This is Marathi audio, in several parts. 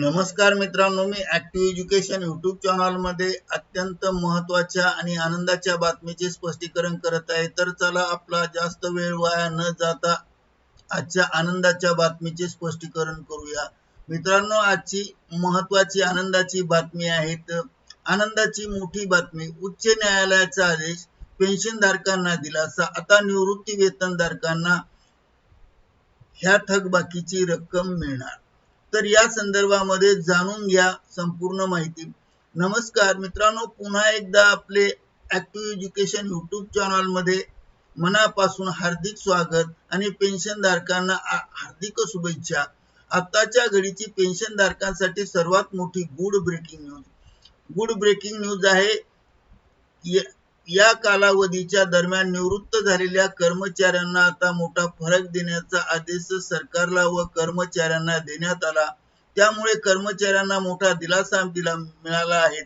नमस्कार मित्रांनो, मी ऍक्टिव्ह एज्युकेशन यूट्यूब चॅनल मध्ये अत्यंत महत्त्वाच्या आणि आनंदाच्या बातमीचे स्पष्टीकरण करत आहे। तर चला आपला जास्त वेळ वाया न जाता आजच्या आनंदाच्या बातमीचे स्पष्टीकरण करूया। मित्रांनो, आजची महत्त्वाची आनंदाची बातमी आहे। आनंदाची मोठी बातमी, उच्च न्यायालयाचा आदेश, पेन्शनधारकांना दिलासा। आता निवृत्ती वेतनधारकांना ह्या थकबाकीची रक्कम मिळणार। तर या संदर्भामध्ये जाणून घ्या संपूर्ण माहिती। नमस्कार मित्रांनो, पुन्हा एकदा आपले ऍक्टिव्ह एज्युकेशन यूट्यूब चॅनल मध्ये मनापासून हार्दिक स्वागत आणि पेन्शनधारकांना हार्दिक शुभेच्छा। आताच्या घडीची पेन्शनधारकांसाठी सर्वात मोठी गुड ब्रेकिंग न्यूज आहे। या कालावधीच्या दरम्यान निवृत्त झालेल्या कर्मचाऱ्यांना आता मोठा फरक देण्याचा आदेश सरकारला व कर्मचाऱ्यांना देण्यात आला। त्यामुळे कर्मचाऱ्यांना मोठा दिलासा मिळाला आहे।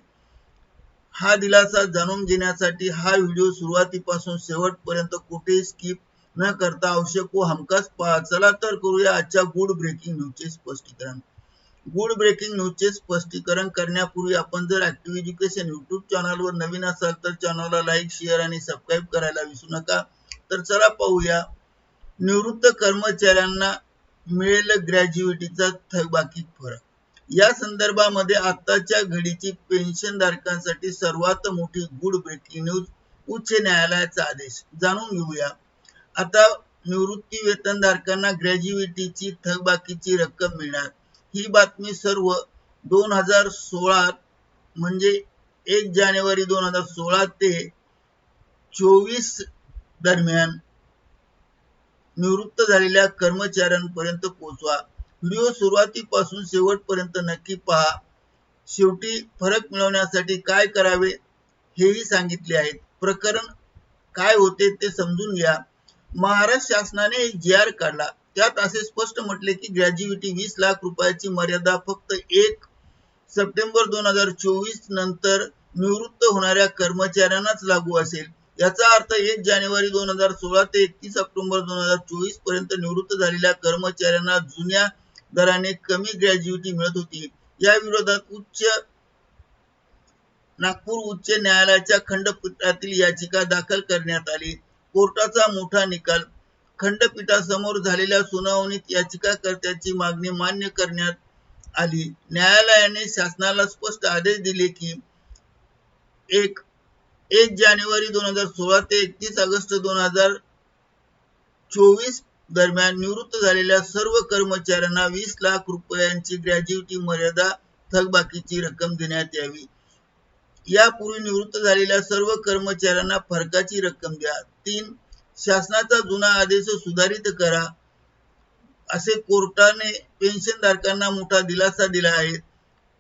हा दिलासा जाणून घेण्यासाठी हा व्हिडिओ सुरुवातीपासून शेवटपर्यंत कुठेही स्किप न करता आवश्यक व हमखास पहा। चला तर करूया आजच्या गुड ब्रेकिंग न्यूजचे स्पष्टीकरण। गुड ब्रेकिंग न्यूजचे स्पष्टीकरण करण्यापूर्वी आपण जर ऍक्टिव्ह एज्युकेशन यूट्यूब चॅनलवर नवीन असाल तर चॅनलला लाईक, शेअर आणि सबस्क्राईब करायला विसरू नका। तर चला पाहूया, निवृत्त कर्मचाऱ्यांना मिळेल ग्रॅज्युइटीचा थकबाकी फरक। या संदर्भामध्ये आताच्या घडीची पेन्शनधारकांसाठी सर्वात मोठी गुड ब्रेकिंग न्यूज, उच्च न्यायालयाचा आदेश। जाणून घेऊया। आता निवृत्ती वेतनधारकांना ग्रॅज्युइटीची थकबाकीची रक्कम मिळणार। ही बातमी सर्व 2016 म्हणजे 1 जानेवारी 2016 ते 24 दरम्यान निवृत्त झालेल्या कर्मचाऱ्यांपर्यंत पोहोचवा। व्हिडिओ सुरुवातीपासून शेवटपर्यंत नक्की पहा। शेवटी फरक मिळवण्यासाठी काय करावे हेही सांगितले आहे। प्रकरण काय होते ते समजून घ्या। महाराष्ट्र शासनाने एक जी.आर. काढला। त्यात असे स्पष्ट म्हटले की ग्रॅज्युइटी 20 लाख रुपयाची मर्यादा फक्त 1 सप्टेंबर 2024 नंतर निवृत्त होणाऱ्या कर्मचाऱ्यांनाच लागू असेल। याचा अर्थ 1 जानेवारी 2016 ते 31 ऑक्टोबर 2024 पर्यंत निवृत्त झालेल्या कर्मचाऱ्यांना जुन्या दराने कमी ग्रॅज्युइटी मिळत होती। या विरोधात नागपूर उच्च न्यायालयाच्या खंडपीठातील याचिका दाखल करण्यात आली। कोर्टाचा मोठा निकाल। खंडपीठासमोर झालेल्या सुनावणीत याचिकाकर्त्याची मागणी मान्य करण्यात आली। न्यायालयाने शासनाला स्पष्ट आदेश दिले की 1 जानेवारी 2016 ते 31 ऑगस्ट 2024 दरम्यान निवृत्त झालेल्या सर्व कर्मचाऱ्यांना 20 लाख रुपयांची ग्रॅज्युइटी मर्यादा थकबाकीची रक्कम देण्यात यावी। यापूर्वी निवृत्त झालेल्या सर्व कर्मचाऱ्यांना फरकाची रक्कम द्या। 3 शासनाचा जुना आदेश सुधारित करा। असे कोर्टाने पेन्शनधारकांना मोठा दिलासा दिला आहे।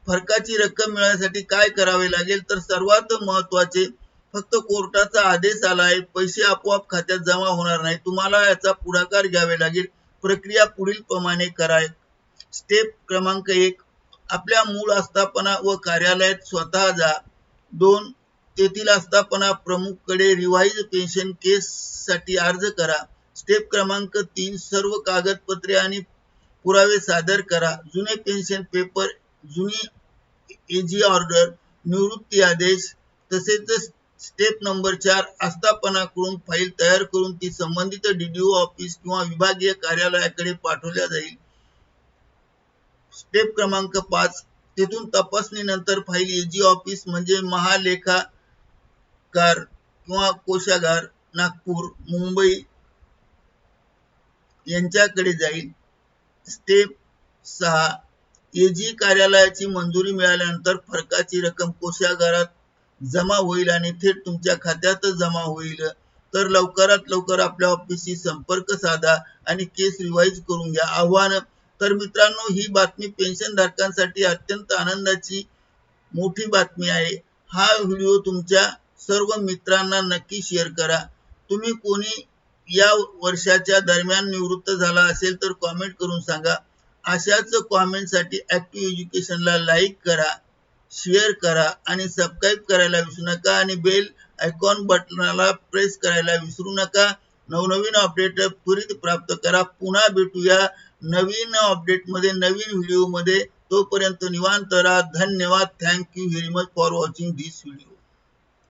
फरकाची रक्कम मिळवण्यासाठी काय करावे लागेल, तर सर्वात महत्त्वाचे, फक्त कोर्टाचा आदेश आला आहे, पैसे आपोआप खात्यात जमा होणार नाही। तुम्हाला याचा पुढाकार घ्यावे लागेल। प्रक्रिया पुढील प्रमाणे करा। स्टेप क्रमांक 1, आपल्या मूळ आस्थापना व कार्यालयात स्वतः जा। 2 तेथील आस्थापना प्रमुखकडे रिवाइज पेन्शन केस साठी अर्ज करा। स्टेप क्रमांक 3, सर्व कागदपत्रे आणि पुरावे सादर करा। जुने पेन्शन पेपर, जुनी एजी ऑर्डर, निवृत्ती आदेश। तसेच स्टेप नंबर 4, आस्थापनाकडून फाईल तयार करून ती संबंधित डीडीओ ऑफिस किंवा विभागीय कार्यालयाकडे पाठवल्या जाईल। स्टेप क्रमांक 5, तेथून तपासणीनंतर फाईल एजी ऑफिस म्हणजे महालेखाकार किंवा कोषागार, नागपूर, मुंबई यांच्याकडे जाईल। स्टेप 6, एजी कार्यालयाची मंजुरी मिळाल्यानंतर फरकाची रक्कम कोषागारात जमा होईल आणि थेट तुमच्या खात्यात जमा होईल। तर लवकरात लवकर आपल्या ऑफिसशी संपर्क साधा आणि केस रिवाइज करून घ्या। आव्हान, तर मित्रांनो, ही बातमी पेन्शनधारकांसाठी अत्यंत आनंदाची मोठी बातमी आहे। हा व्हिडिओ तुमच्या सर्व मित्रांना नक्की शेअर करा। तुम्ही कोणी या वर्षाच्या दरम्यान निवृत्त झाला असेल तर कॉमेंट करून सांगा। अशाच कॉमेंटसाठी ऍक्टिव्ह एज्युकेशनला लाईक करा, शेअर करा आणि सबस्क्राईब करायला विसरू नका आणि बेल आयकॉन बटनाला प्रेस करायला विसरू नका। नवनवीन अपडेट त्वरित प्राप्त करा। पुन्हा भेटूया नवीन अपडेटमध्ये, नवीन व्हिडिओमध्ये। तोपर्यंत निवांत राहा. धन्यवाद. Thank you very much for watching this video.